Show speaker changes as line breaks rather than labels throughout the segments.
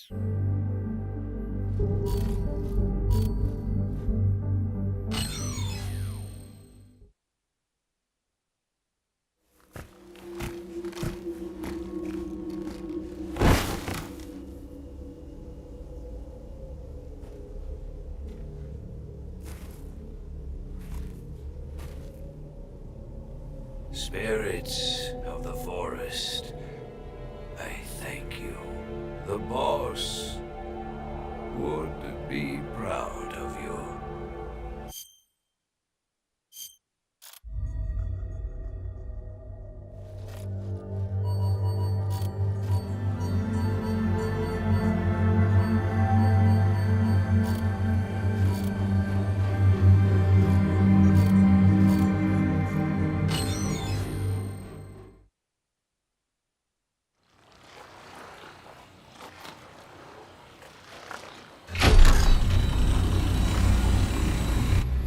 Spirits of the forest, I thank you. The boss would be proud of you.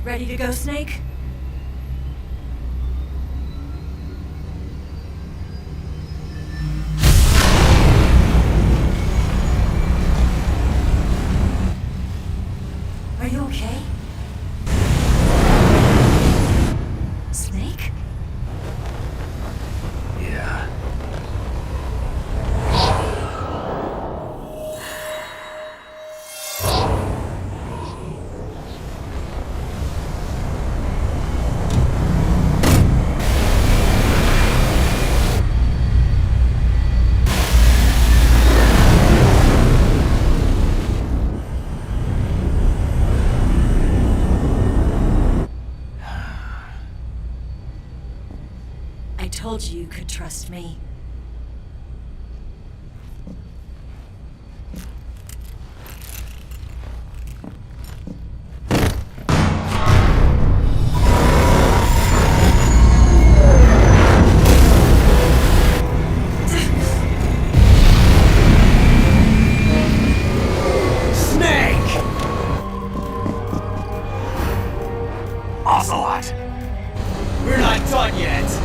Ready to go, Snake? Are you okay? Snake?
Yeah.
I told you could trust me.
Snake! Ocelot! We're not done yet!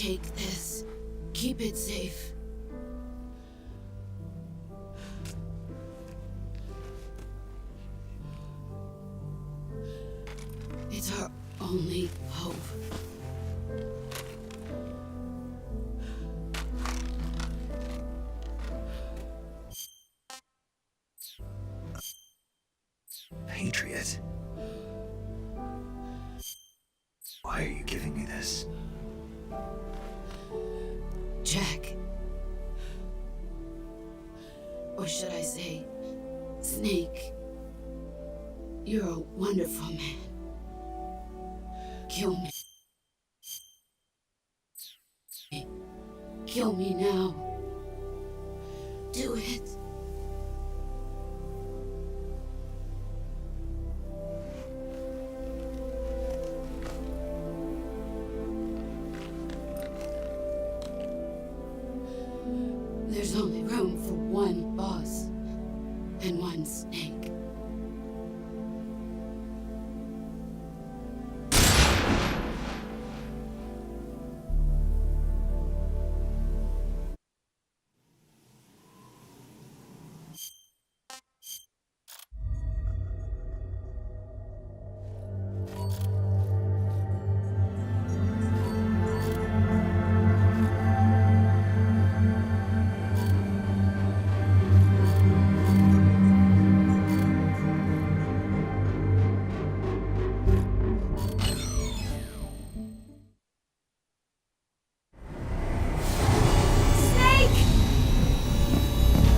Take this. Keep it safe. It's our only hope.
Patriot? Why are you giving me this?
Jack. Or should I say, Snake. You're a wonderful man. Kill me. Kill me now. Do it. There's only room for one boss and one snake.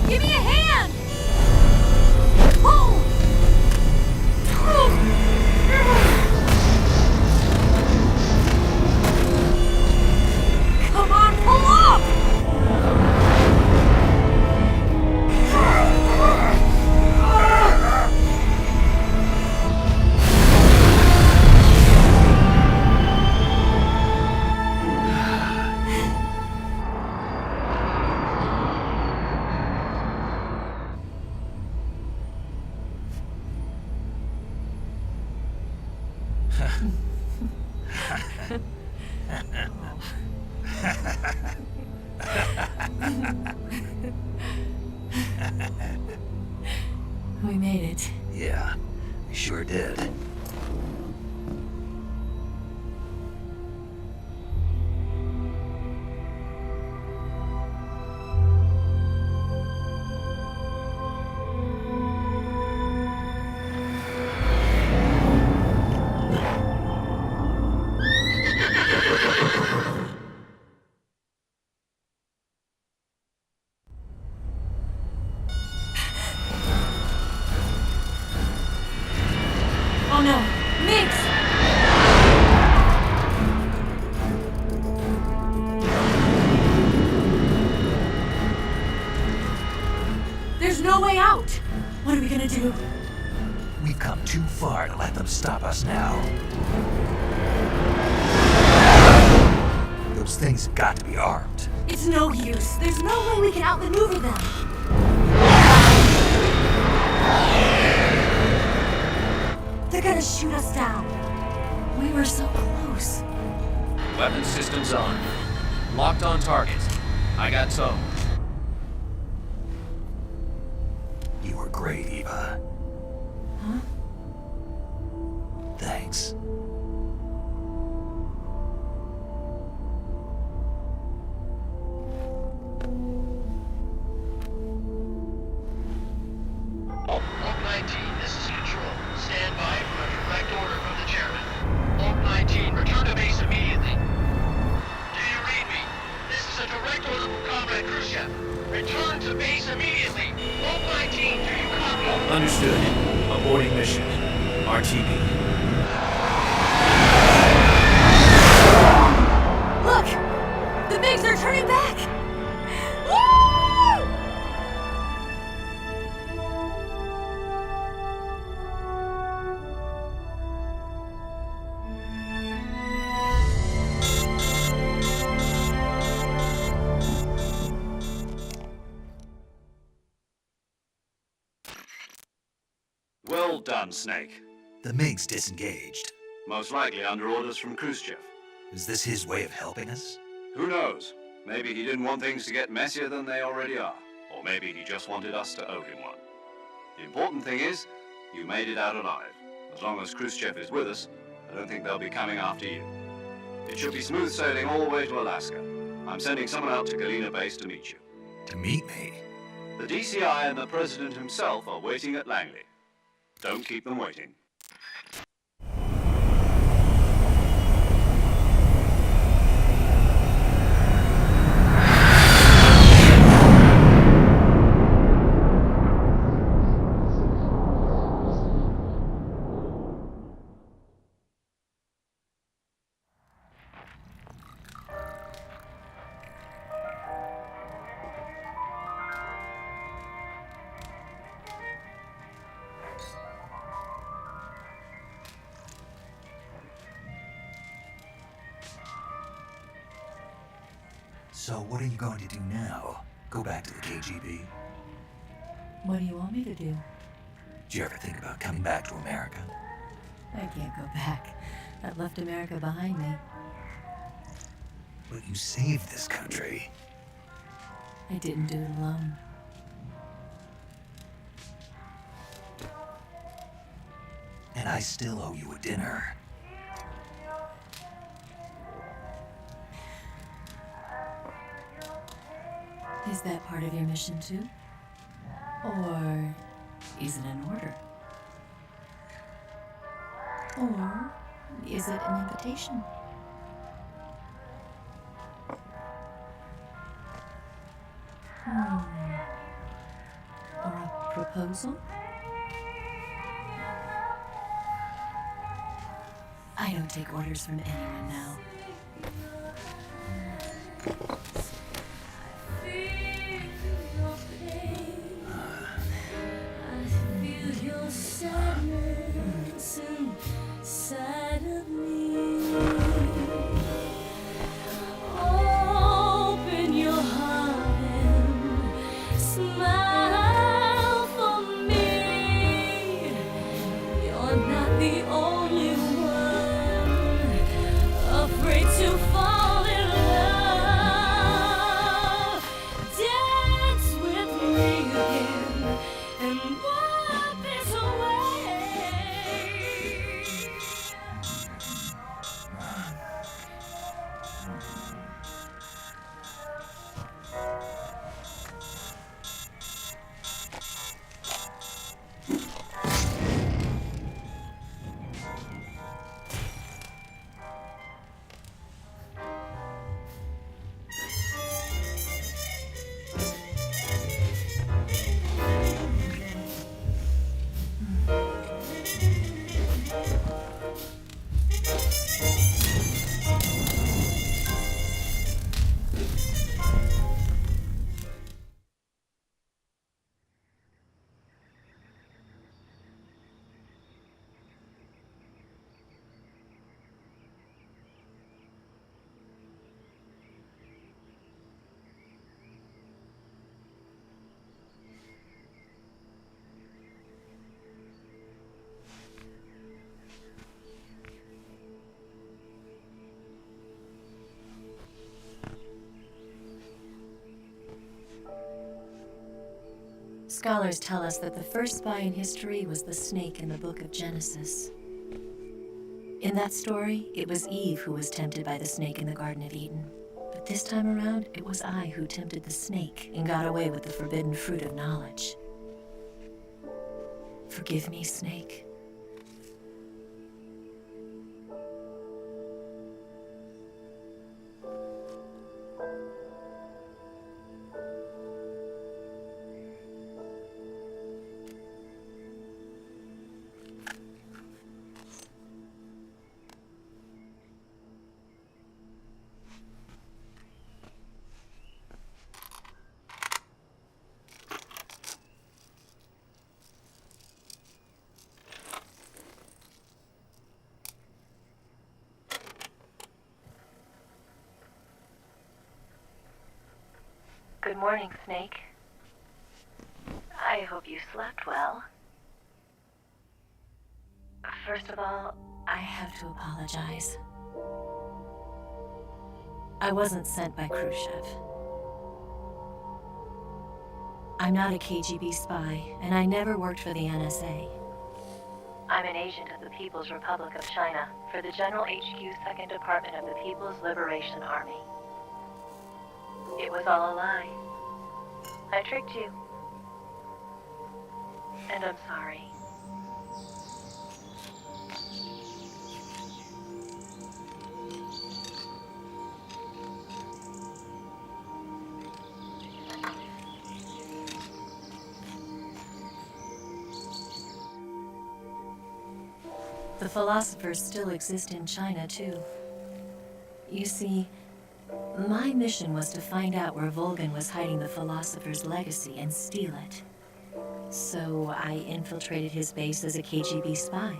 Give me a hand! Pull! Come on, pull up! We made it.
Yeah, we sure did.
Oh no! Mix! There's no way out! What are we gonna do?
We've come too far to let them stop us now. Those things have got to be armed.
It's no use. There's no way we can outmaneuver them. They're gonna shoot us down. We were so close.
Weapon systems on. Locked on target. I got tow.
You were great, Eva.
Huh?
Thanks.
Oak 19, this is Control. Stand by for a direct order from the chairman. Oak 19, return to base immediately. Do you read me? This is a direct order from Comrade Khrushchev. Return to base immediately. Oak 19, do you copy?
Understood. Aborting mission. RTB.
Look! The Bigs are turning back! Woo!
Well done, Snake.
The MiG's disengaged.
Most likely under orders from Khrushchev.
Is this his way of helping us?
Who knows? Maybe he didn't want things to get messier than they already are. Or maybe he just wanted us to owe him one. The important thing is, you made it out alive. As long as Khrushchev is with us, I don't think they'll be coming after you. It should be smooth sailing all the way to Alaska. I'm sending someone out to Galena Base to meet you.
To meet me?
The DCI and the President himself are waiting at Langley. Don't keep them waiting.
So what are you going to do now? Go back to the KGB?
What do you want me to do?
Did you ever think about coming back to America?
I can't go back. I've left America behind me.
But you saved this country.
I didn't do it alone.
And I still owe you a dinner.
Is that part of your mission too? Or is it an order? Or is it an invitation? Or a proposal? I don't take orders from anyone now. Scholars tell us that the first spy in history was the snake in the book of Genesis. In that story, it was Eve who was tempted by the snake in the Garden of Eden. But this time around, it was I who tempted the snake and got away with the forbidden fruit of knowledge. Forgive me, snake. Good morning, Snake. I hope you slept well. First of all, I have to apologize. I wasn't sent by Khrushchev. I'm not a KGB spy, and I never worked for the NSA. I'm an agent of the People's Republic of China for the General HQ 2nd Department of the People's Liberation Army. It was all a lie. I tricked you. And I'm sorry. The philosophers still exist in China, too. You see, my mission was to find out where Volgin was hiding the philosopher's legacy and steal it. So I infiltrated his base as a KGB spy.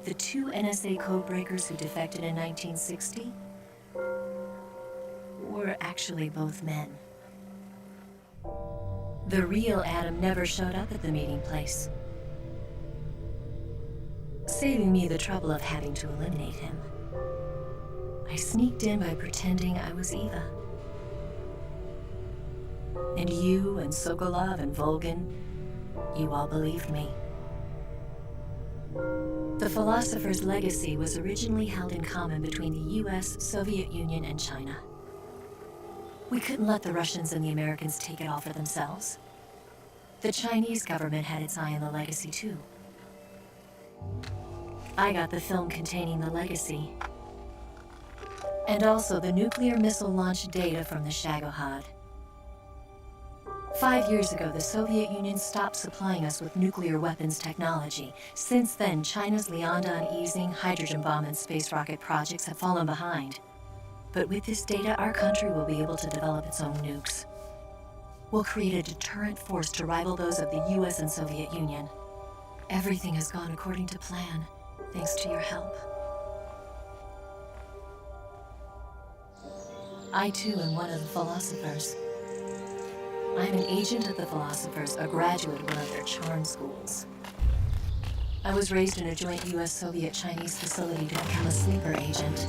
The 2 NSA codebreakers who defected in 1960 were actually both men. The real Adam never showed up at the meeting place, saving me the trouble of having to eliminate him. I sneaked in by pretending I was Eva. And you and Sokolov and Volgin, you all believed me. The philosopher's legacy was originally held in common between the US, Soviet Union, and China. We couldn't let the Russians and the Americans take it all for themselves. The Chinese government had its eye on the legacy, too. I got the film containing the legacy, and also the nuclear missile launch data from the Shagohod. 5 years ago, the Soviet Union stopped supplying us with nuclear weapons technology. Since then, China's Liaodong easing, hydrogen bomb, and space rocket projects have fallen behind. But with this data, our country will be able to develop its own nukes. We'll create a deterrent force to rival those of the US and Soviet Union. Everything has gone according to plan, thanks to your help. I too am one of the philosophers. I'm an agent of the philosophers, a graduate of one of their charm schools. I was raised in a joint US-Soviet-Chinese facility to become a sleeper agent.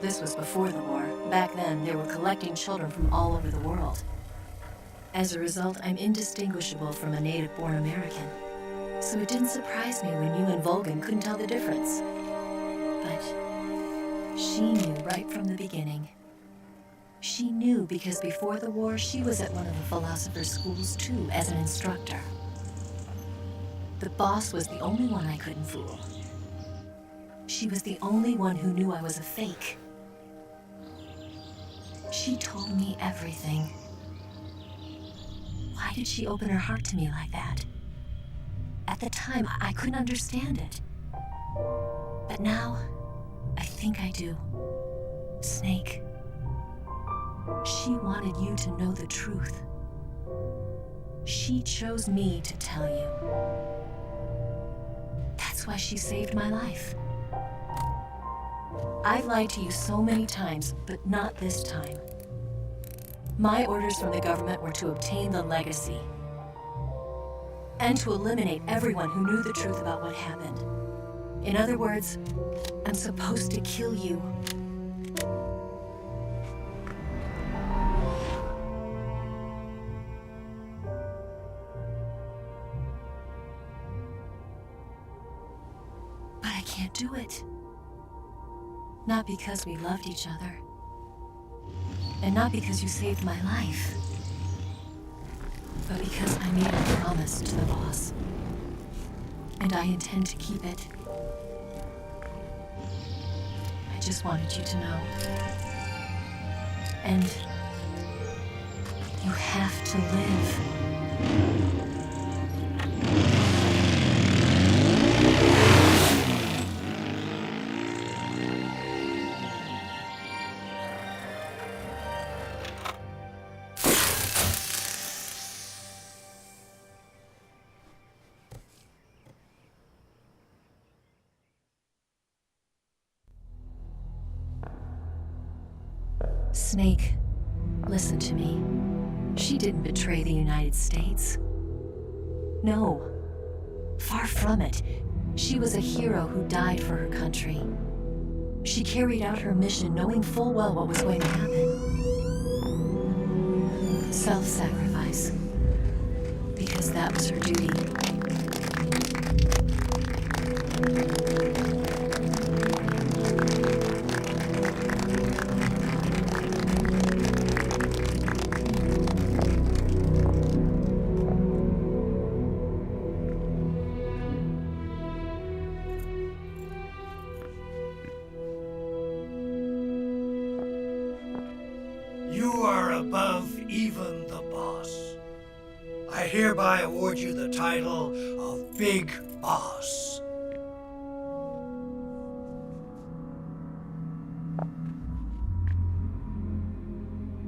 This was before the war. Back then, they were collecting children from all over the world. As a result, I'm indistinguishable from a native-born American. So it didn't surprise me when you and Volgin couldn't tell the difference. But she knew right from the beginning. She knew because before the war, she was at one of the philosopher's schools too, as an instructor. The boss was the only one I couldn't fool. She was the only one who knew I was a fake. She told me everything. Why did she open her heart to me like that? At the time, I couldn't understand it. But now, I think I do. Snake. She wanted you to know the truth. She chose me to tell you. That's why she saved my life. I've lied to you so many times, but not this time. My orders from the government were to obtain the legacy and to eliminate everyone who knew the truth about what happened. In other words, I'm supposed to kill you. But I can't do it. Not because we loved each other. And not because you saved my life. But because I made a promise to the boss. And I intend to keep it. I just wanted you to know. And you have to live. Snake, listen to me. She didn't betray the United States. No, far from it. She was a hero who died for her country. She carried out her mission knowing full well what was going to happen. Self-sacrifice. Because that was her duty.
You are above even the boss. I hereby award you the title of Big Boss.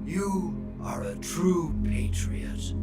You are a true patriot.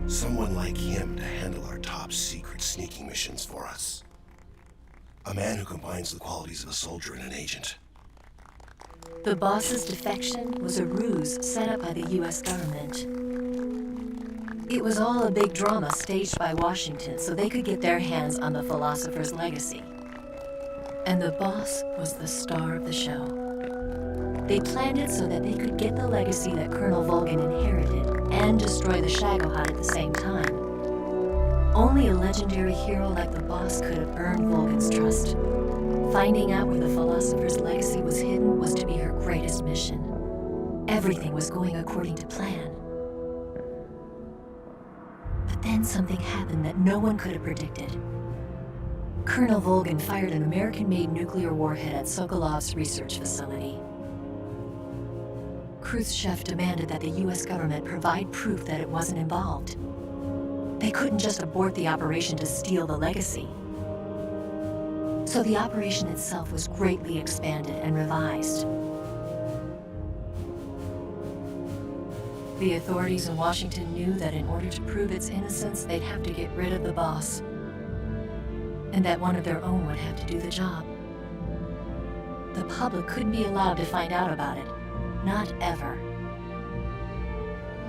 Someone like him to handle our top secret sneaking missions for us. A man who combines the qualities of a soldier and an agent.
The boss's defection was a ruse set up by the US government. It was all a big drama staged by Washington so they could get their hands on the philosopher's legacy. And the boss was the star of the show. They planned it so that they could get the legacy that Colonel Volgin inherited and destroy the Shagohod at the same time. Only a legendary hero like the boss could have earned Volgin's trust. Finding out where the philosopher's legacy was hidden was to be her greatest mission. Everything was going according to plan. But then something happened that no one could have predicted. Colonel Volgin fired an American-made nuclear warhead at Sokolov's research facility. Khrushchev demanded that the US government provide proof that it wasn't involved. They couldn't just abort the operation to steal the legacy. So the operation itself was greatly expanded and revised. The authorities in Washington knew that in order to prove its innocence, they'd have to get rid of the boss, and that one of their own would have to do the job. The public couldn't be allowed to find out about it. Not ever.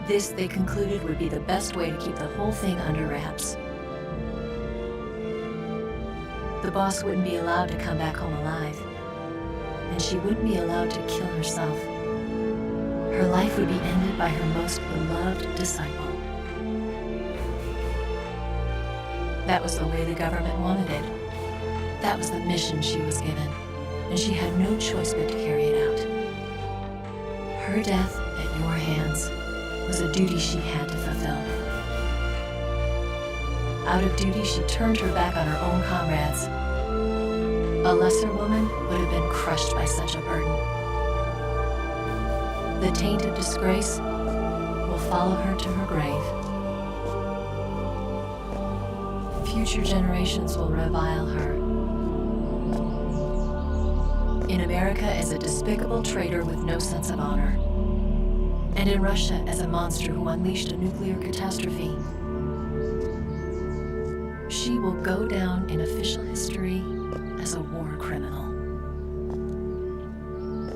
This, they concluded, would be the best way to keep the whole thing under wraps. The boss wouldn't be allowed to come back home alive, and she wouldn't be allowed to kill herself. Her life would be ended by her most beloved disciple. That was the way the government wanted it. That was the mission she was given, and she had no choice but to carry it out. Her death at your hands was a duty she had to fulfill. Out of duty, she turned her back on her own comrades. A lesser woman would have been crushed by such a burden. The taint of disgrace will follow her to her grave. Future generations will revile her. In America as a despicable traitor with no sense of honor. And in Russia as a monster who unleashed a nuclear catastrophe. She will go down in official history as a war criminal.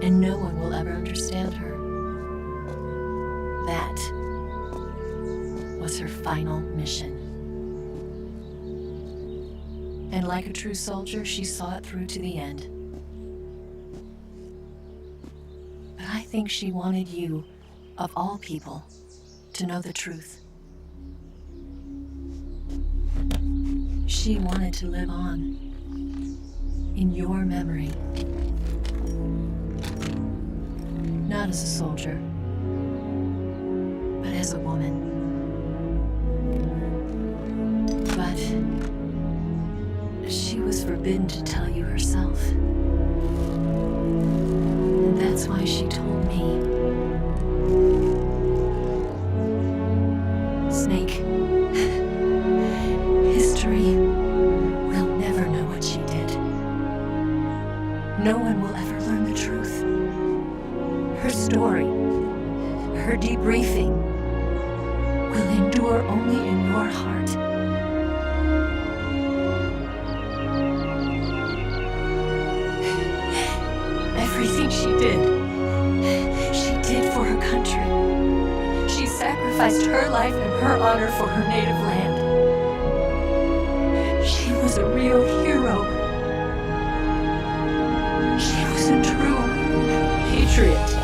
And no one will ever understand her. That was her final mission. And like a true soldier, she saw it through to the end. But I think she wanted you, of all people, to know the truth. She wanted to live on in your memory Not as a soldier, but as a woman. But she was forbidden to tell you herself. And that's why she told me. Snake, history will never know what she did. No one will ever learn the truth. Her story, her debriefing, will endure only in your heart. Everything she did for her country. She sacrificed her life and her honor for her native land. She was a real hero. She was a true patriot.